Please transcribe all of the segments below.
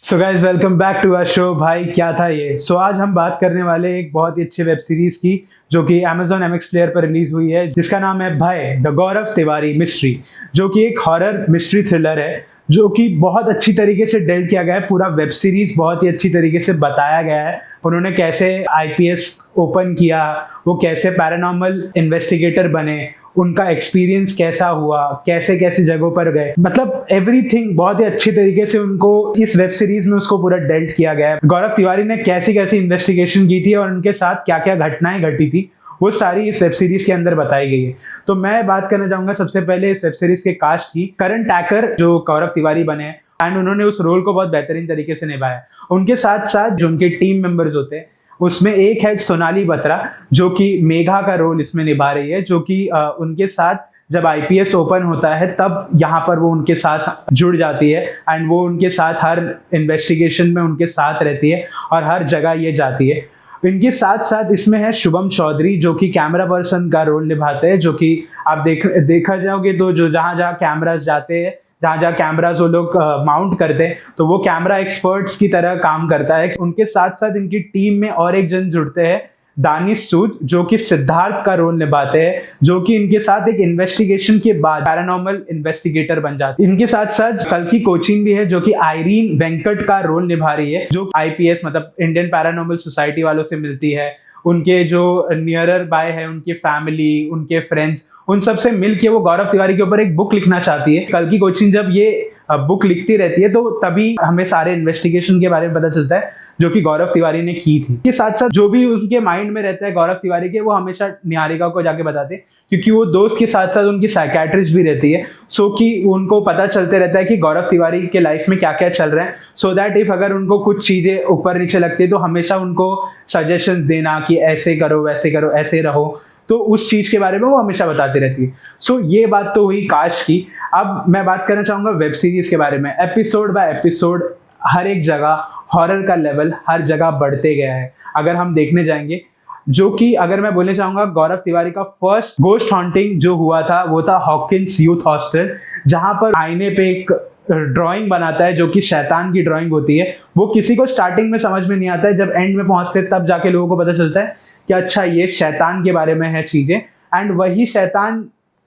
So guys welcome back to our show. भाई क्या था ये। आज हम बात करने वाले एक बहुत ही अच्छे वेब सीरीज की जो कि Amazon MX प्लेयर पर रिलीज हुई है, जिसका नाम है भय द गौरव तिवारी मिस्ट्री, जो कि एक हॉरर मिस्ट्री थ्रिलर है जो कि बहुत अच्छी तरीके से डेल किया गया है। पूरा वेब सीरीज बहुत ही अच्छी तरीके से बताया गया है। उन्होंने कैसे आईपीएस ओपन किया, वो कैसे पैरानॉर्मल इन्वेस्टिगेटर बने, उनका एक्सपीरियंस कैसा हुआ, कैसे कैसे जगहों पर गए, मतलब एवरीथिंग बहुत ही अच्छी तरीके से उनको इस वेब सीरीज में उसको पूरा डेल्ट किया गया है। गौरव तिवारी ने कैसी कैसी इन्वेस्टिगेशन की थी और उनके साथ क्या क्या घटनाएं घटी थी, वो सारी इस वेब सीरीज के अंदर बताई गई है। तो मैं बात करना चाहूंगा सबसे पहले इस वेब सीरीज के कास्ट की। करण टैकर जो गौरव तिवारी बने एंड उन्होंने उस रोल को बहुत बेहतरीन तरीके से निभाया। उनके साथ साथ जो उनके टीम मेंबर्स होते हैं उसमें एक है सोनाली बत्रा, जो कि मेघा का रोल इसमें निभा रही है, जो कि उनके साथ जब आईपीएस ओपन होता है तब यहाँ पर वो उनके साथ जुड़ जाती है एंड वो उनके साथ हर इन्वेस्टिगेशन में उनके साथ रहती है और हर जगह ये जाती है। इनके साथ साथ इसमें है शुभम चौधरी, जो कि कैमरा पर्सन का रोल निभाते हैं, जो कि आप देखा जाओगे तो जो जहाँ जहाँ कैमरास जाते हैं, जहाँ जहाँ कैमरास वो लोग माउंट करते हैं, तो वो कैमरा एक्सपर्ट्स की तरह काम करता है। उनके साथ साथ इनकी टीम में और एक जन जुड़ते हैं, दानिश सूद, जो कि सिद्धार्थ का रोल निभाते हैं, जो कि इनके साथ एक इन्वेस्टिगेशन के बाद पैरानॉर्मल इन्वेस्टिगेटर बन जाते हैं। इनके साथ साथ कल की कोचिंग भी है, जो कि आयरीन वेंकट का रोल निभा रही है, जो आईपीएस मतलब इंडियन पैरानॉर्मल सोसाइटी वालों से मिलती है। उनके जो नियरर बाय है, उनकी फैमिली, उनके फ्रेंड्स, उन सब से मिलके वो गौरव तिवारी के ऊपर एक बुक लिखना चाहती है। कल की कोचिंग जब ये बुक लिखती रहती है तो तभी हमें सारे इन्वेस्टिगेशन के बारे में पता चलता है जो कि गौरव तिवारी ने की थी। के साथ साथ जो भी उनके माइंड में रहता है गौरव तिवारी के, वो हमेशा निहारिका को जाके बताते हैं, क्योंकि वो दोस्त के साथ साथ उनकी साइकेट्रिस्ट भी रहती है, सो कि उनको पता चलते रहता है कि गौरव तिवारी के लाइफ में क्या क्या चल रहा है, सो दैट इफ अगर उनको कुछ चीजें ऊपर नीचे लगती है तो हमेशा उनको सजेशंस देना कि ऐसे करो, वैसे करो, ऐसे रहो, तो उस चीज के बारे में वो हमेशा बताती रहती है। सो ये बात तो हुई कास्ट की। अब मैं बात करना चाहूंगा वेब सीरीज के बारे में। एपिसोड बाय एपिसोड हर एक जगह हॉरर का लेवल हर जगह बढ़ते गया है। अगर हम देखने जाएंगे, जो कि अगर मैं बोलना चाहूंगा, गौरव तिवारी का फर्स्ट गोस्ट हॉन्टिंग जो हुआ था वो था हॉकिंस यूथ हॉस्टल, जहां पर आईने पे एक ड्राइंग बनाता है जो कि शैतान की ड्राइंग होती है। वो किसी को स्टार्टिंग में समझ में नहीं आता है, जब एंड में पहुंचते तब जाके लोगों को पता चलता है कि अच्छा ये शैतान के बारे में है चीजें। एंड वही शैतान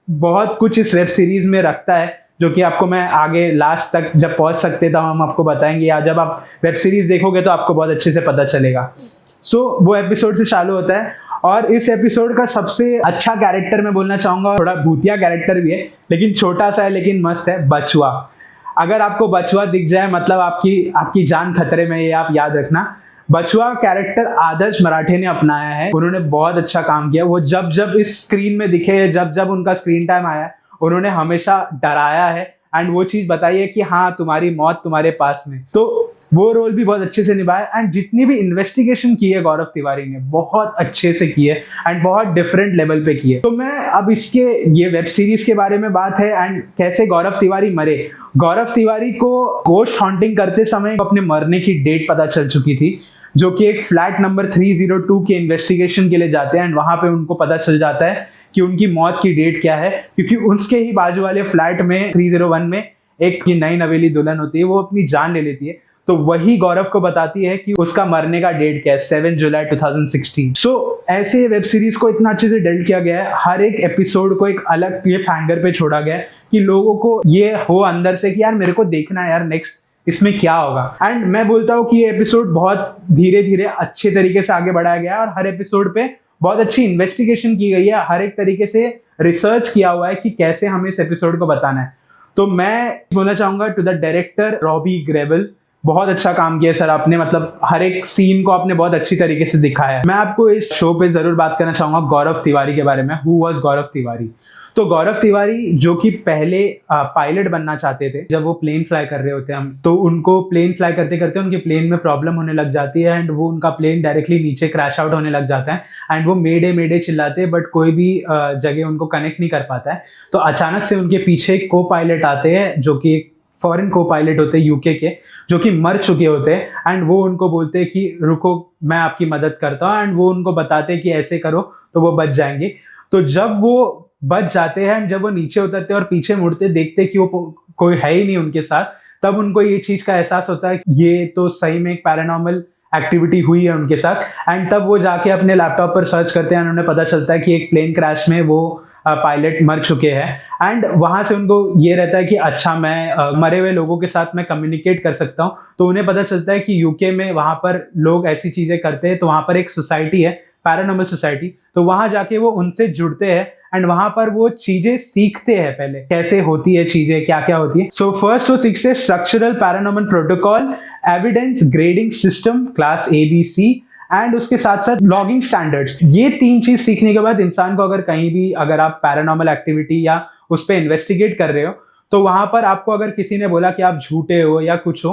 बहुत कुछ इस वेब सीरीज में रखता है, जो कि आपको मैं आगे लास्ट तक जब पहुंच सकते तब हम आपको बताएंगे, या जब आप वेब सीरीज देखोगे तो आपको बहुत अच्छे से पता चलेगा। वो एपिसोड से चालू होता है और इस एपिसोड का सबसे अच्छा कैरेक्टर मैं बोलना चाहूंगा, थोड़ा भूतिया कैरेक्टर भी है लेकिन छोटा सा है लेकिन मस्त है, बचुआ। अगर आपको बचुआ दिख जाए मतलब आपकी जान खतरे में, ये आप याद रखना। बचुआ कैरेक्टर आदर्श मराठे ने अपनाया है, उन्होंने बहुत अच्छा काम किया। वो जब जब इस स्क्रीन में दिखे, जब जब उनका स्क्रीन टाइम आया, उन्होंने हमेशा डराया है एंड वो चीज बताई है कि हाँ तुम्हारी मौत तुम्हारे पास में। तो वो रोल भी बहुत अच्छे से निभाया एंड जितनी भी इन्वेस्टिगेशन की है गौरव तिवारी ने बहुत अच्छे से की है एंड बहुत डिफरेंट लेवल पे की है। तो मैं अब इसके ये वेब सीरीज के बारे में बात है एंड कैसे गौरव तिवारी मरे। गौरव तिवारी को गोस्ट हॉन्टिंग करते समय अपने मरने की डेट पता चल चुकी थी, जो कि एक फ्लैट नंबर 302 के इन्वेस्टिगेशन के लिए जाते हैं एंड वहां पे उनको पता चल जाता है कि उनकी मौत की डेट क्या है, क्योंकि उसके ही बाजू वाले फ्लैट में 301 में एक नई नवेली दुल्हन होती है, वो अपनी जान ले लेती है। तो वही गौरव को बताती है कि उसका मरने का डेट क्या है, 7 जुलाई 2016। ऐसे वेब सीरीज को इतना अच्छे से डेल्ट किया गया है, हर एक एपिसोड को एक अलग क्लिफ हैंगर पे छोड़ा गया है कि लोगों को ये हो अंदर से कि यार मेरे को देखना है यार नेक्स्ट इसमें क्या होगा। एंड मैं बोलता हूँ कि ये एपिसोड बहुत धीरे धीरे अच्छे तरीके से आगे बढ़ाया गया है और हर एपिसोड पे बहुत अच्छी इन्वेस्टिगेशन की गई है, हर एक तरीके से रिसर्च किया हुआ है कि कैसे हमें इस एपिसोड को बताना है। तो मैं बोलना चाहूंगा to the director Robbie Grable, बहुत अच्छा काम किया सर आपने, मतलब हर एक सीन को आपने बहुत अच्छी तरीके से दिखाया है। मैं आपको इस शो पे जरूर बात करना चाहूंगा गौरव तिवारी के बारे में। हु वाज गौरव तिवारी? तो गौरव तिवारी जो कि पहले पायलट बनना चाहते थे, जब वो प्लेन फ्लाई कर रहे होते हैं हम, तो उनको प्लेन फ्लाई करते करते उनके प्लेन में प्रॉब्लम होने लग जाती है एंड वो उनका प्लेन डायरेक्टली नीचे क्रैश आउट होने लग जाता है एंड वो मेडे चिल्लाते हैं बट कोई भी जगह उनको कनेक्ट नहीं कर पाता है। तो अचानक से उनके पीछे को पायलट आते हैं, जो कि फॉरेन को पायलट होते हैं यूके के, जो कि मर चुके होते हैं एंड वो उनको बोलते हैं कि रुको मैं आपकी मदद करता हूँ एंड वो उनको बताते हैं कि ऐसे करो तो वो बच जाएंगे। तो जब वो बच जाते हैं, जब वो नीचे उतरते हैं और पीछे मुड़ते देखते कि वो कोई है ही नहीं उनके साथ, तब उनको ये चीज का एहसास होता है कि ये तो सही में एक पैरानॉर्मल एक्टिविटी हुई है उनके साथ। एंड तब वो जाके अपने लैपटॉप पर सर्च करते हैं, उन्हें पता चलता है कि एक प्लेन क्रैश में वो पायलट मर चुके हैं। एंड वहां से उनको ये रहता है कि अच्छा मैं मरे हुए लोगों के साथ मैं कम्युनिकेट कर सकता हूँ। तो उन्हें पता चलता है कि यूके में वहां पर लोग ऐसी चीजें करते हैं, तो वहां पर एक सोसाइटी है, पैरानॉर्मल सोसाइटी, तो वहां जाके वो उनसे जुड़ते हैं एंड वहां पर वो चीजें सीखते हैं पहले कैसे होती है चीजें, क्या क्या होती है। सो फर्स्ट वो सीखते हैं structural paranormal protocol, evidence grading system class ABC, and उसके साथ साथ लॉगिंग स्टैंडर्ड्स। ये 3 चीज सीखने के बाद इंसान को अगर कहीं भी अगर आप पैरानॉर्मल एक्टिविटी या उस पर इन्वेस्टिगेट कर रहे हो, तो वहां पर आपको अगर किसी ने बोला कि आप झूठे हो या कुछ हो,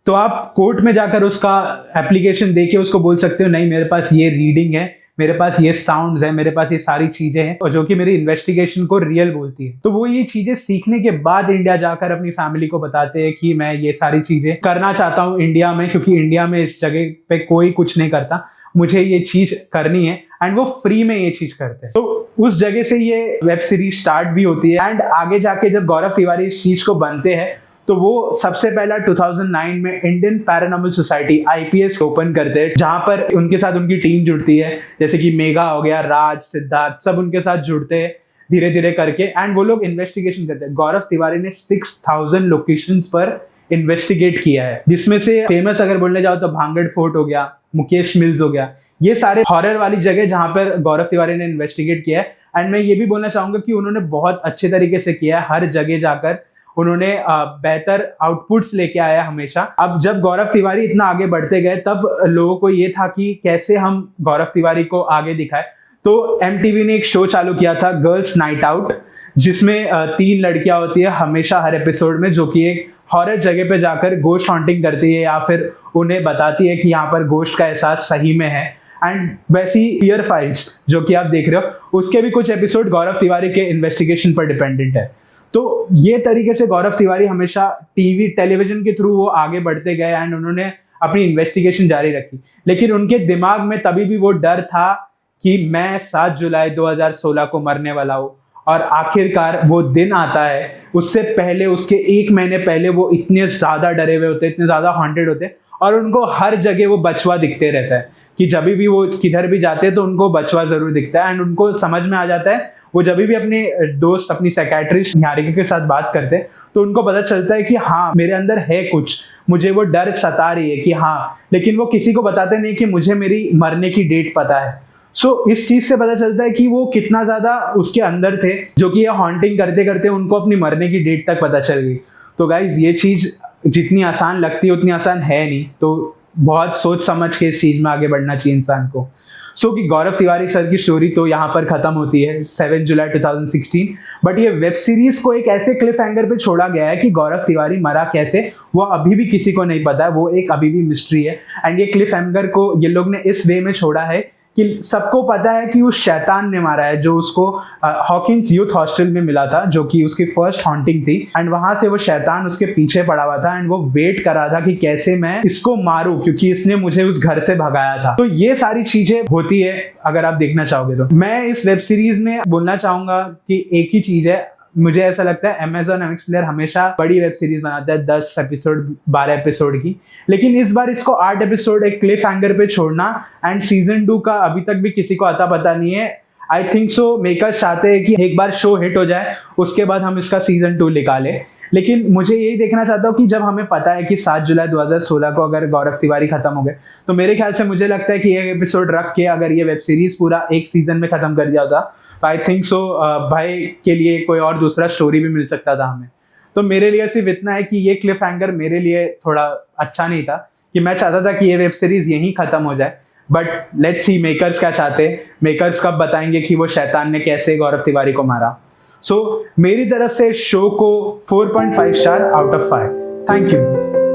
तो आप कोर्ट में जाकर उसका एप्लीकेशन देके उसको बोल सकते हो नहीं मेरे पास ये रीडिंग है, मेरे पास ये साउंड्स है, मेरे पास ये सारी चीजें हैं और जो कि मेरी इन्वेस्टिगेशन को रियल बोलती है। तो वो ये चीजें सीखने के बाद इंडिया जाकर अपनी फैमिली को बताते हैं कि मैं ये सारी चीजें करना चाहता हूँ इंडिया में, क्योंकि इंडिया में इस जगह पे कोई कुछ नहीं करता, मुझे ये चीज करनी है। एंड वो फ्री में ये चीज करते हैं। तो उस जगह से ये वेब सीरीज स्टार्ट भी होती है। एंड आगे जाके जब गौरव तिवारी इस चीज को बनते हैं, तो वो सबसे पहला 2009 में Indian paranormal society IPS open करते हैं, जहां पर उनके साथ उनकी टीम जुड़ती है, जैसे कि मेघा हो गया, राज, सिद्धार्थ, सब उनके साथ जुड़ते हैं धीरे धीरे करके। एंड वो लोग इन्वेस्टिगेशन करते हैं। गौरव तिवारी ने 6000 लोकेशंस पर इन्वेस्टिगेट किया है, जिसमें से फेमस अगर बोलने जाओ तो भांगड़ फोर्ट हो गया, मुकेश मिल्स हो गया, ये सारे हॉरर वाली जगह जहां पर गौरव तिवारी ने इन्वेस्टिगेट किया है। एंड मैं ये भी बोलना चाहूंगा कि उन्होंने बहुत अच्छे तरीके से किया है, हर जगह जाकर उन्होंने बेहतर आउटपुट्स लेके आया हमेशा। अब जब गौरव तिवारी इतना आगे बढ़ते गए, तब लोगों को ये था कि कैसे हम गौरव तिवारी को आगे दिखाए। तो MTV ने एक शो चालू किया था, गर्ल्स नाइट आउट, जिसमें 3 लड़कियां होती है हमेशा हर एपिसोड में, जो कि एक हॉरर जगह पे जाकर गोश्त हॉन्टिंग करती है या फिर उन्हें बताती है कि यहाँ पर गोश्त का एहसास सही में है। एंड वैसी फियर फाइल्स जो कि आप देख रहे हो, उसके भी कुछ एपिसोड गौरव तिवारी के इन्वेस्टिगेशन पर डिपेंडेंट है। तो ये तरीके से गौरव तिवारी हमेशा टेलीविजन के थ्रू वो आगे बढ़ते गए एंड उन्होंने अपनी इन्वेस्टिगेशन जारी रखी। लेकिन उनके दिमाग में तभी भी वो डर था कि मैं 7 जुलाई 2016 को मरने वाला हूँ, और आखिरकार वो दिन आता है। उससे पहले, उसके 1 महीने पहले वो इतने ज्यादा डरे हुए होते, इतने ज्यादा हॉन्टेड होते, और उनको हर जगह वो बचवा दिखते रहता है कि जब भी वो किधर भी जाते हैं तो उनको बचवा जरूर दिखता है। एंड उनको समझ में आ जाता है, वो जब भी अपने दोस्त, अपनी साइकियाट्रिस्ट निहारिका के साथ बात करते हैं, तो उनको पता चलता है कि हाँ मेरे अंदर है कुछ, मुझे वो डर सता रही है कि हाँ, लेकिन वो किसी को बताते नहीं कि मुझे मेरी मरने की डेट पता है। सो इस चीज से पता चलता है कि वो कितना ज्यादा उसके अंदर थे, जो कि ये हॉन्टिंग करते करते उनको अपनी मरने की डेट तक पता चल गई। तो गाइज ये चीज जितनी आसान लगती है उतनी आसान है नहीं, तो बहुत सोच समझ के इस चीज में आगे बढ़ना चाहिए इंसान को। कि गौरव तिवारी सर की स्टोरी तो यहाँ पर खत्म होती है 7 जुलाई 2016। बट ये वेब सीरीज को एक ऐसे क्लिफ हैंगर पे छोड़ा गया है कि गौरव तिवारी मरा कैसे, वो अभी भी किसी को नहीं पता है, वो एक अभी भी मिस्ट्री है। एंड ये क्लिफ हैंगर को ये लोग ने इस वे में छोड़ा है कि सबको पता है कि उस शैतान ने मारा है, जो उसको हॉकिंस यूथ हॉस्टल में मिला था, जो कि उसकी फर्स्ट हॉन्टिंग थी। एंड वहां से वो शैतान उसके पीछे पड़ा हुआ था एंड वो वेट कर रहा था कि कैसे मैं इसको मारूं, क्योंकि इसने मुझे उस घर से भगाया था। तो ये सारी चीजें होती है अगर आप देखना चाहोगे तो। मैं इस वेब सीरीज में बोलना चाहूंगा कि एक ही चीज है, मुझे ऐसा लगता है Amazon MX प्लेयर हमेशा बड़ी वेब सीरीज बनाता है, 10 एपिसोड 12 एपिसोड की, लेकिन इस बार इसको 8 एपिसोड एक क्लिफ हैंगर पे छोड़ना, एंड सीजन 2 का अभी तक भी किसी को आता पता नहीं है। आई थिंक सो मेकर्स चाहते हैं कि एक बार शो हिट हो जाए, उसके बाद हम इसका सीजन 2 निकालें। लेकिन मुझे यही देखना चाहता हूँ कि जब हमें पता है कि 7 जुलाई 2016 को अगर गौरव तिवारी खत्म हो गए, तो मेरे ख्याल से मुझे लगता है कि एक एपिसोड रख के अगर ये वेब सीरीज पूरा एक सीजन में खत्म कर दिया होता, तो आई थिंक सो भाई के लिए कोई और दूसरा स्टोरी भी मिल सकता था हमें। तो मेरे लिए सिर्फ इतना है कि ये क्लिफ हैंगर मेरे लिए थोड़ा अच्छा नहीं था, कि मैं चाहता था कि ये वेब सीरीज यहीं खत्म हो जाए। बट लेट्स सी मेकर्स क्या चाहते हैं, मेकर्स कब बताएंगे कि वो शैतान ने कैसे गौरव तिवारी को मारा। सो मेरी तरफ से शो को 4.5 star out of 5। Thank you.